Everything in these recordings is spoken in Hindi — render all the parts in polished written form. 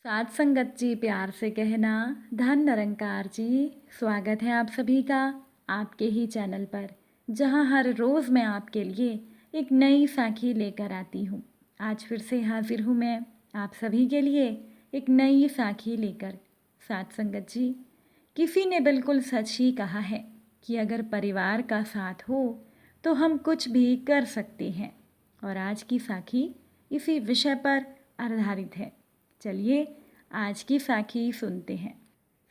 साथ संगत जी प्यार से कहना। धन निरंकार जी, स्वागत है आप सभी का आपके ही चैनल पर, जहां हर रोज़ मैं आपके लिए एक नई साखी लेकर आती हूं। आज फिर से हाजिर हूं मैं आप सभी के लिए एक नई साखी लेकर। साथ संगत जी, किसी ने बिल्कुल सच ही कहा है कि अगर परिवार का साथ हो तो हम कुछ भी कर सकते हैं। और आज की साखी इसी विषय पर आधारित है। चलिए आज की साखी सुनते हैं।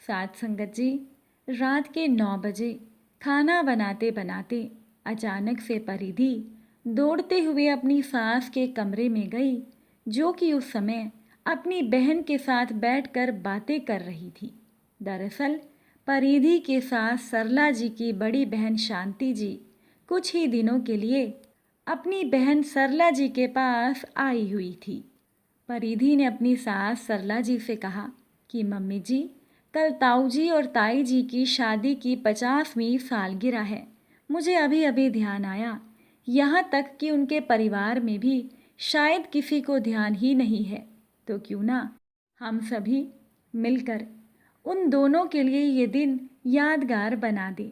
साथ संगत जी, रात के 9 बजे खाना बनाते बनाते अचानक से परिधि दौड़ते हुए अपनी सास के कमरे में गई, जो कि उस समय अपनी बहन के साथ बैठकर बातें कर रही थी। दरअसल परिधि के सास सरला जी की बड़ी बहन शांति जी कुछ ही दिनों के लिए अपनी बहन सरला जी के पास आई हुई थी। परिधि ने अपनी सास सरला जी से कहा कि मम्मी जी, कल ताऊ जी और ताई जी की शादी की 50वीं सालगिरह है। मुझे अभी अभी ध्यान आया, यहाँ तक कि उनके परिवार में भी शायद किसी को ध्यान ही नहीं है। तो क्यों ना हम सभी मिलकर उन दोनों के लिए ये दिन यादगार बना दे।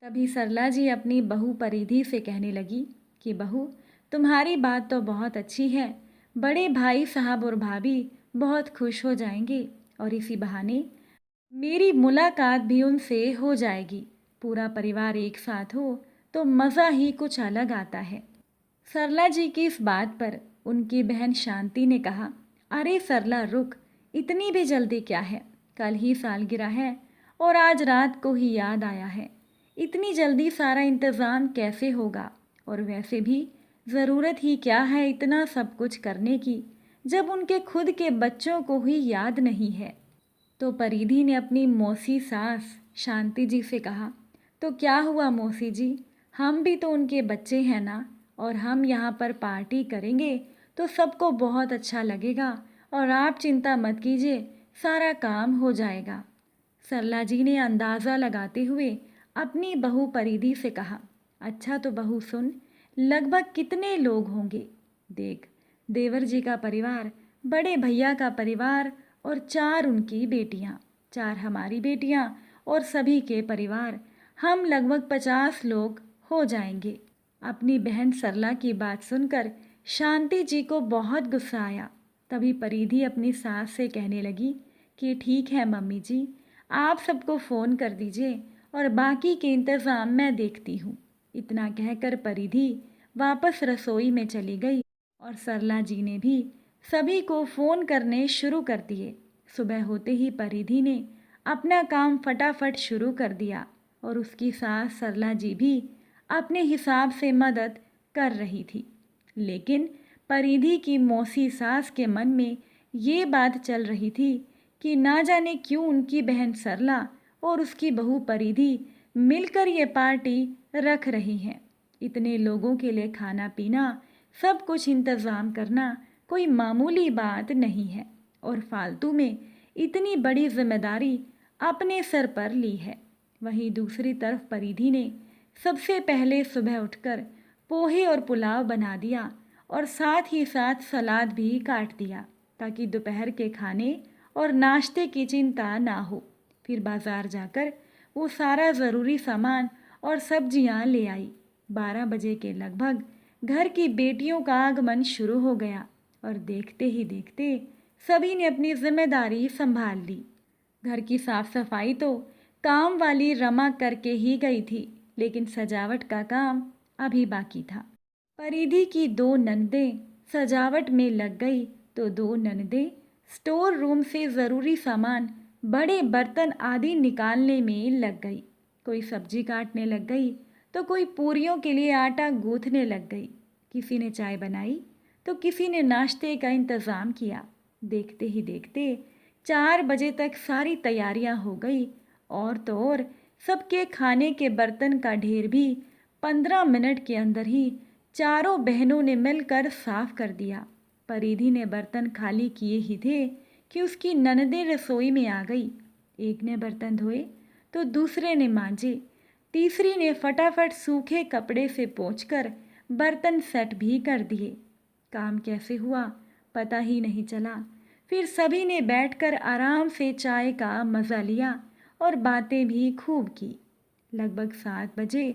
तभी सरला जी अपनी बहू परिधि से कहने लगी कि बहू, तुम्हारी बात तो बहुत अच्छी है। बड़े भाई साहब और भाभी बहुत खुश हो जाएंगे और इसी बहाने मेरी मुलाकात भी उनसे हो जाएगी। पूरा परिवार एक साथ हो तो मज़ा ही कुछ अलग आता है। सरला जी की इस बात पर उनकी बहन शांति ने कहा, अरे सरला रुक, इतनी भी जल्दी क्या है? कल ही सालगिरह है और आज रात को ही याद आया है। इतनी जल्दी सारा इंतज़ाम कैसे होगा? और वैसे भी ज़रूरत ही क्या है इतना सब कुछ करने की, जब उनके खुद के बच्चों को ही याद नहीं है। तो परिधि ने अपनी मौसी सास शांति जी से कहा, तो क्या हुआ मौसी जी, हम भी तो उनके बच्चे हैं ना, और हम यहाँ पर पार्टी करेंगे तो सबको बहुत अच्छा लगेगा और आप चिंता मत कीजिए, सारा काम हो जाएगा। सरला जी ने अंदाज़ा लगाते हुए अपनी बहू परिधि से कहा, अच्छा तो बहू सुन, लगभग कितने लोग होंगे? देख, देवर जी का परिवार, बड़े भैया का परिवार और 4 उनकी बेटियां, 4 हमारी बेटियां और सभी के परिवार, हम लगभग 50 लोग हो जाएंगे। अपनी बहन सरला की बात सुनकर शांति जी को बहुत गुस्सा आया। तभी परिधि अपनी सास से कहने लगी कि ठीक है मम्मी जी, आप सबको फ़ोन कर दीजिए और बाकी के इंतज़ाम मैं देखती हूँ। इतना कहकर परिधि वापस रसोई में चली गई और सरला जी ने भी सभी को फ़ोन करने शुरू कर दिए। सुबह होते ही परिधि ने अपना काम फटाफट शुरू कर दिया और उसकी सास सरला जी भी अपने हिसाब से मदद कर रही थी। लेकिन परिधि की मौसी सास के मन में ये बात चल रही थी कि ना जाने क्यों उनकी बहन सरला और उसकी बहू परिधि मिलकर ये पार्टी रख रही हैं। इतने लोगों के लिए खाना पीना, सब कुछ इंतज़ाम करना कोई मामूली बात नहीं है और फालतू में इतनी बड़ी जिम्मेदारी अपने सर पर ली है। वहीं दूसरी तरफ परिधि ने सबसे पहले सुबह उठकर पोहे और पुलाव बना दिया और साथ ही साथ सलाद भी काट दिया, ताकि दोपहर के खाने और नाश्ते की चिंता ना हो। फिर बाज़ार जाकर वो सारा ज़रूरी सामान और सब्जियां ले आई। 12 बजे के लगभग घर की बेटियों का आगमन शुरू हो गया और देखते ही देखते सभी ने अपनी जिम्मेदारी संभाल ली। घर की साफ सफाई तो काम वाली रमा करके ही गई थी, लेकिन सजावट का काम अभी बाकी था। परिधि की 2 ननदें सजावट में लग गई तो 2 ननदें स्टोर रूम से ज़रूरी सामान, बड़े बर्तन आदि निकालने में लग गई। कोई सब्जी काटने लग गई तो कोई पूरियों के लिए आटा गूंथने लग गई। किसी ने चाय बनाई तो किसी ने नाश्ते का इंतज़ाम किया। देखते ही देखते 4 बजे तक सारी तैयारियां हो गई और तो और सबके खाने के बर्तन का ढेर भी 15 मिनट के अंदर ही चारों बहनों ने मिलकर साफ कर दिया। परिधि ने बर्तन खाली किए ही थे कि उसकी ननदें रसोई में आ गई। एक ने बर्तन धोए तो दूसरे ने मांजे, तीसरी ने फटाफट सूखे कपड़े से पोंछकर बर्तन सेट भी कर दिए। काम कैसे हुआ पता ही नहीं चला। फिर सभी ने बैठकर आराम से चाय का मज़ा लिया और बातें भी खूब की। लगभग 7 बजे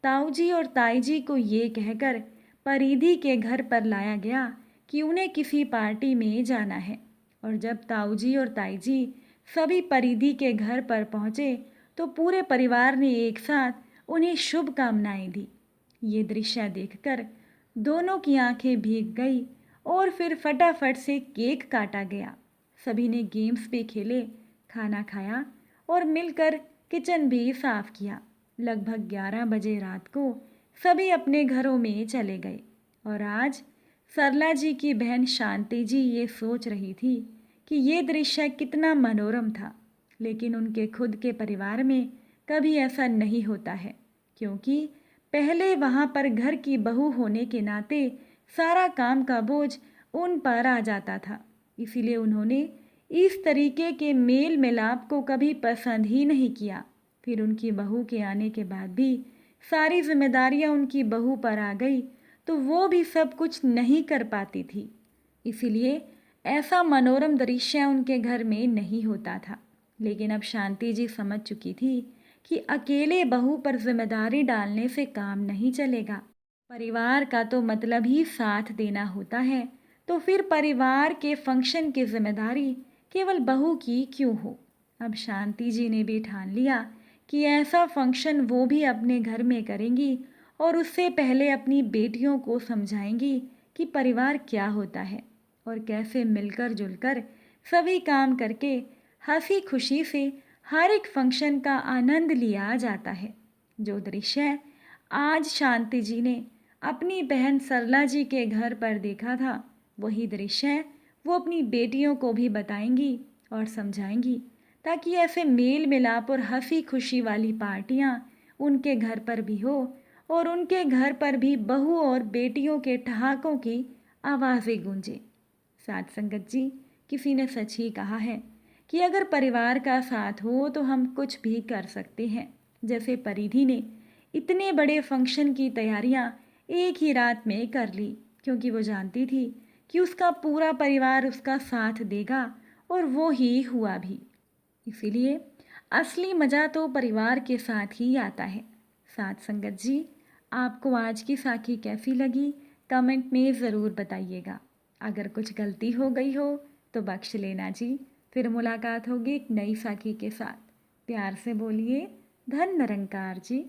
ताऊजी और ताईजी को ये कहकर परिधि के घर पर लाया गया कि उन्हें किसी पार्टी में जाना है। और जब ताऊजी और ताईजी सभी परिधि के घर पर पहुँचे तो पूरे परिवार ने एक साथ उन्हें शुभकामनाएं दी। ये दृश्य देखकर दोनों की आंखें भीग गई और फिर फटाफट से केक काटा गया। सभी ने गेम्स भी खेले, खाना खाया और मिलकर किचन भी साफ किया। लगभग 11 बजे रात को सभी अपने घरों में चले गए। और आज सरला जी की बहन शांति जी ये सोच रही थी कि ये दृश्य कितना मनोरम था, लेकिन उनके खुद के परिवार में कभी ऐसा नहीं होता है, क्योंकि पहले वहाँ पर घर की बहू होने के नाते सारा काम का बोझ उन पर आ जाता था। इसीलिए उन्होंने इस तरीके के मेल मिलाप को कभी पसंद ही नहीं किया। फिर उनकी बहू के आने के बाद भी सारी जिम्मेदारियां उनकी बहू पर आ गई तो वो भी सब कुछ नहीं कर पाती थी। इसीलिए ऐसा मनोरम दृश्य उनके घर में नहीं होता था। लेकिन अब शांति जी समझ चुकी थी कि अकेले बहू पर जिम्मेदारी डालने से काम नहीं चलेगा। परिवार का तो मतलब ही साथ देना होता है, तो फिर परिवार के फंक्शन की जिम्मेदारी केवल बहू की क्यों हो। अब शांति जी ने भी ठान लिया कि ऐसा फंक्शन वो भी अपने घर में करेंगी और उससे पहले अपनी बेटियों को समझाएंगी कि परिवार क्या होता है और कैसे मिलकर जुलकर सभी काम करके हंसी खुशी से हर एक फंक्शन का आनंद लिया जाता है। जो दृश्य आज शांति जी ने अपनी बहन सरला जी के घर पर देखा था, वही दृश्य वो अपनी बेटियों को भी बताएंगी और समझाएंगी, ताकि ऐसे मेल मिलाप और हंसी खुशी वाली पार्टियां उनके घर पर भी हो और उनके घर पर भी बहू और बेटियों के ठहाकों की आवाज़ें गूंजे। साथ संगत जी, किसी ने सच ही कहा है कि अगर परिवार का साथ हो तो हम कुछ भी कर सकते हैं। जैसे परिधि ने इतने बड़े फंक्शन की तैयारियां एक ही रात में कर ली, क्योंकि वो जानती थी कि उसका पूरा परिवार उसका साथ देगा, और वो ही हुआ भी। इसीलिए असली मज़ा तो परिवार के साथ ही आता है। साथ संगत जी, आपको आज की साखी कैसी लगी कमेंट में ज़रूर बताइएगा। अगर कुछ गलती हो गई हो तो बख्श लेना जी। फिर मुलाकात होगी एक नई साखी के साथ। प्यार से बोलिए धन निरंकार जी।